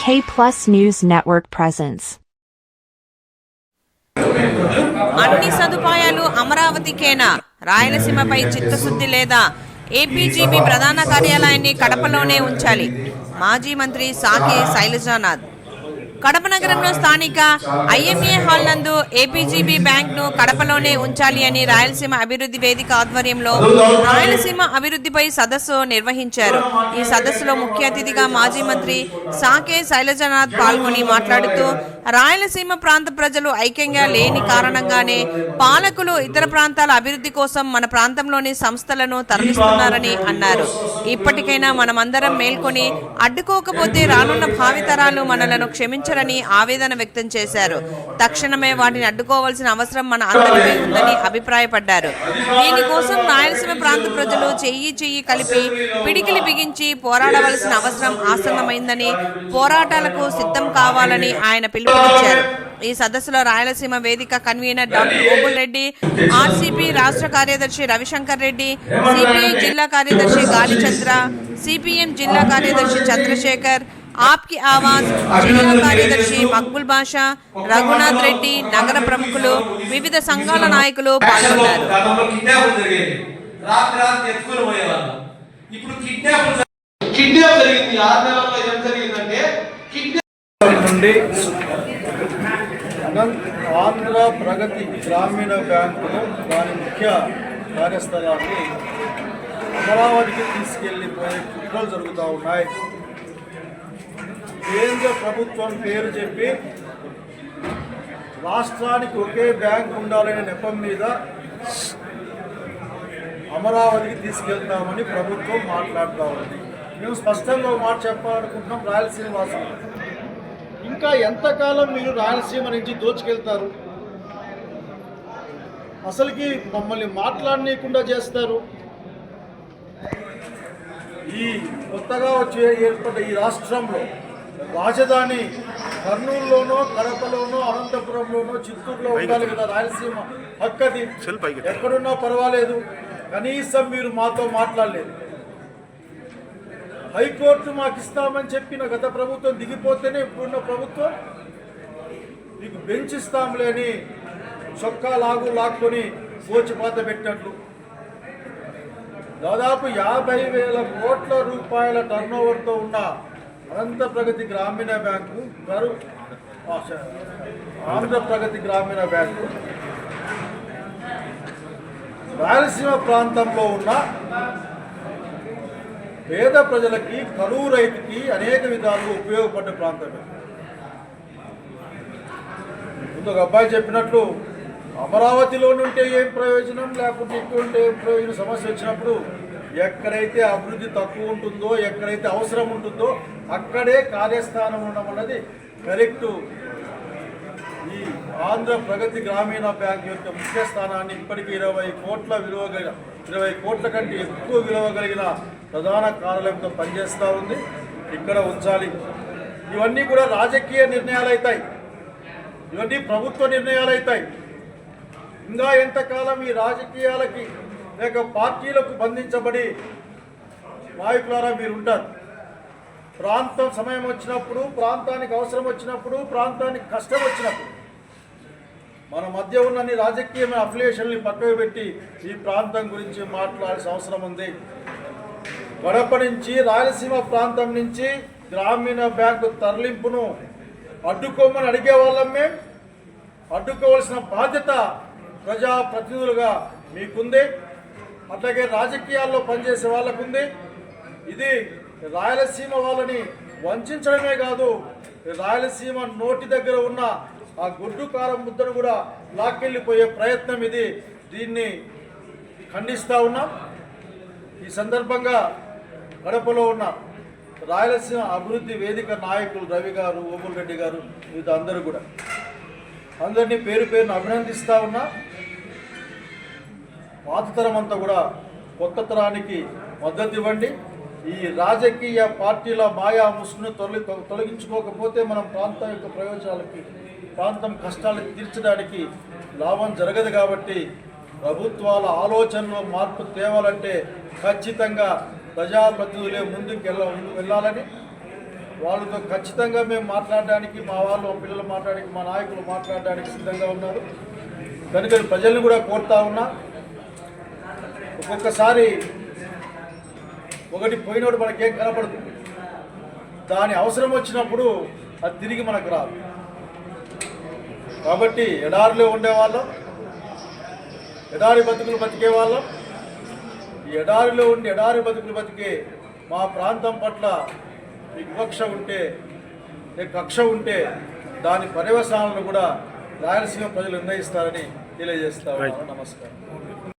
K+ News Network presents. అన్ని సదుపాయాలు అమరావతికేనా? రాయలసీమపై చిత్తశుద్ధి లేదా? ఏపీజీబీ ప్రధాన కార్యాలయాన్ని కడపలోనే ఉంచాలి. మాజీ మంత్రి సాకే శైలజానాథ్. కడప నగరంలో స్థానిక ఐఎంఏ హాల్ నందు ఏపీజీబీ బ్యాంక్ను కడపలోనే ఉంచాలి అని రాయలసీమ అభివృద్ధి వేదిక ఆధ్వర్యంలో రాయలసీమ అభివృద్ధిపై సదస్సు నిర్వహించారు. ఈ సదస్సులో ముఖ్య అతిథిగా మాజీ మంత్రి సాకే శైలజానాథ్ పాల్గొని మాట్లాడుతూ రాయలసీమ ప్రాంత ప్రజలు ఐక్యంగా లేని కారణంగానే పాలకులు ఇతర ప్రాంతాల అభివృద్ధి కోసం మన ప్రాంతంలోని సంస్థలను తరలిస్తున్నారని అన్నారు. ఇప్పటికైనా మనమందరం మేల్కొని అడ్డుకోకపోతే రానున్న భావితరాలు మనలను క్షమించరని ఆవేదన వ్యక్తం చేశారు. తక్షణమే వాటిని అడ్డుకోవాల్సిన అవసరం మన అందరిపై ఉందని అభిప్రాయపడ్డారు. దీనికోసం రాయలసీమ ప్రాంత ప్రజలు చెయ్యి కలిపి పిడికిలి బిగించి పోరాడవలసిన అవసరం ఆసన్నమైందని, పోరాటాలకు సిద్ధం కావాలని ఆయన పిలుపునిచ్చారు. ఈ సదస్సులో రాయలసీమ వేదిక కన్వీనర్ డాక్టర్ గోగుల్ రెడ్డి, ఆర్సీపీ రాష్ట్ర కార్యదర్శి రవిశంకర్ రెడ్డి, సిపిఐ జిల్లా కార్యదర్శి గాలిచంద్ర, సిపిఎం జిల్లా కార్యదర్శి చంద్రశేఖర్, ఆప్కి ఆవాజ్ జిల్లా కార్యదర్శి మక్బుల్ బాషా, రఘునాథ్ రెడ్డి, నగర ప్రముఖులు, వివిధ సంఘాల నాయకులు పాల్గొన్నారు. ఆంధ్ర ప్రగతి గ్రామీణ బ్యాంకును దాని ముఖ్య కార్యస్థలాన్ని అమరావతికి తీసుకెళ్లిపోయే కుట్రలు జరుగుతూ ఉన్నాయి. కేంద్ర ప్రభుత్వం పేరు చెప్పి రాష్ట్రానికి ఒకే బ్యాంక్ ఉండాలనే నెపం మీద అమరావతికి తీసుకెళ్తామని ప్రభుత్వం మాట్లాడుతూ ఉంది. మేము స్పష్టంగా ఒక మాట చెప్పాలనుకుంటున్నాం. రాయలసీమ వాసులు, ఇంకా ఎంతకాలం మీరు రాయలసీమ నుంచి దోచుకెళ్తారు? అసలుకి మమ్మల్ని మాట్లాడనీయకుండా చేస్తారు. ఈ కొత్తగా ఏర్పడ్డ ఈ రాష్ట్రంలో రాజధాని కర్నూలులోనో, కడపలోనో, అనంతపురంలోనో, చిత్తూరులో ఉండాలి కదా. రాయలసీమ హక్కది, ఎక్కడున్నా పర్వాలేదు. కనీసం మీరు మాతో మాట్లాడలేదు. హైకోర్టు మాకు ఇస్తామని చెప్పిన గత ప్రభుత్వం దిగిపోతేనే ఇప్పుడున్న ప్రభుత్వం మీకు బెంచ్ ఇస్తాంలే అని చొక్కా లాక్కొని పోచిపాత పెట్టినట్లు దాదాపు 50,000 కోట్ల రూపాయల టర్నోవర్తో ఉన్న అనంత ప్రగతి గ్రామీణ బ్యాంకు ఆంధ్ర ప్రగతి గ్రామీణ బ్యాంకు రాయలసీమ ప్రాంతంలో ఉన్న పేద ప్రజలకి, కరువు రైతుకి అనేక విధాలుగా ఉపయోగపడ్డ ప్రాంతమే. ఇంకొక అబ్బాయి చెప్పినట్లు అమరావతిలో ఉంటే ఏం ప్రయోజనం, లేకపోతే ఇక్కడ ఉంటే ఏం ప్రయోజనం, సమస్య వచ్చినప్పుడు ఎక్కడైతే అభివృద్ధి తక్కువ ఉంటుందో, ఎక్కడైతే అవసరం ఉంటుందో అక్కడే కార్యస్థానం ఉండడం అన్నది కరెక్టు. ఈ ఆంధ్ర ప్రగతి గ్రామీణ బ్యాంక్ యొక్క ముఖ్య స్థానాన్ని ఇప్పటికీ 20 కోట్ల కంటే ఎక్కువ విలువ కలిగిన ప్రధాన కార్యాలయంతో పనిచేస్తూ ఉంది. ఇక్కడ ఉంచాలి. ఇవన్నీ కూడా రాజకీయ నిర్ణయాలు అవుతాయి, ఇవన్నీ ప్రభుత్వ నిర్ణయాలు అవుతాయి. ఇంకా ఎంతకాలం ఈ రాజకీయాలకి లేక పార్టీలకు బంధించబడి నాయకులారా మీరు ఉంటారు? ప్రాంతం సమయం వచ్చినప్పుడు, ప్రాంతానికి అవసరం వచ్చినప్పుడు, ప్రాంతానికి కష్టం వచ్చినప్పుడు మన మధ్య ఉన్న రాజకీయమైన అఫిలియేషన్ని పక్కకు పెట్టి ఈ ప్రాంతం గురించి మాట్లాడాల్సిన అవసరం ఉంది. కడప నుంచి, రాయలసీమ ప్రాంతం నుంచి గ్రామీణ బ్యాంకు తరలింపును అడ్డుకోమని అడిగే వాళ్ళమే. అడ్డుకోవాల్సిన బాధ్యత ప్రజాప్రతినిధులుగా మీకుంది, అట్లాగే రాజకీయాల్లో పనిచేసే వాళ్ళకుంది. ఇది రాయలసీమ వాళ్ళని వంచడమే కాదు, రాయలసీమ నోటి దగ్గర ఉన్న ఆ గుడ్డు కారం ముద్దను కూడా లాక్కెళ్ళిపోయే ప్రయత్నం ఇది. దీన్ని ఖండిస్తూ ఉన్నాం. ఈ సందర్భంగా కడపలో ఉన్న రాయలసీమ అభివృద్ధి వేదిక నాయకులు రవి గారు, గోగుల్ రెడ్డి గారు, మిగతా అందరూ కూడా అందరినీ పేరు పేరును అభినందిస్తూ ఉన్నా. పాత తరం అంతా కూడా కొత్త తరానికి మద్దతు ఇవ్వండి. ఈ రాజకీయ పార్టీల మాయా ముసుగును తొలగించుకోకపోతే మనం ప్రాంతం యొక్క ప్రయోజనాలకి, ప్రాంతం కష్టాలను తీర్చడానికి లాభం జరగదు. కాబట్టి ప్రభుత్వాల ఆలోచనలో మార్పు తేవాలంటే ఖచ్చితంగా ప్రజాప్రతినిధులే ముందుకు వెళ్ళాలని, వాళ్ళతో ఖచ్చితంగా మేము మాట్లాడడానికి, మా వాళ్ళు మా పిల్లలు మాట్లాడడానికి, మా నాయకులు మాట్లాడడానికి సిద్ధంగా ఉన్నారు. కనుక ప్రజల్ని కూడా కోరుతా ఉన్నా, ఒక్కొక్కసారి ఒకటి పోయినోడు మనకేం కనపడదు, దాని అవసరం వచ్చినప్పుడు అది తిరిగి మనకు రాదు. కాబట్టి ఎడారిలో ఉండేవాళ్ళం, ఎడారి బతుకులు బతికే వాళ్ళం, ఈ ఎడారిలో ఉండి ఎడారి బతుకులు బతికే మా ప్రాంతం పట్ల మీకు వివక్ష ఉంటే, కక్ష ఉంటే దాని పర్యవసానాలను కూడా రాయలసీమ ప్రజలు నిర్ణయిస్తారని తెలియజేస్తా ఉన్నాను. నమస్కారం.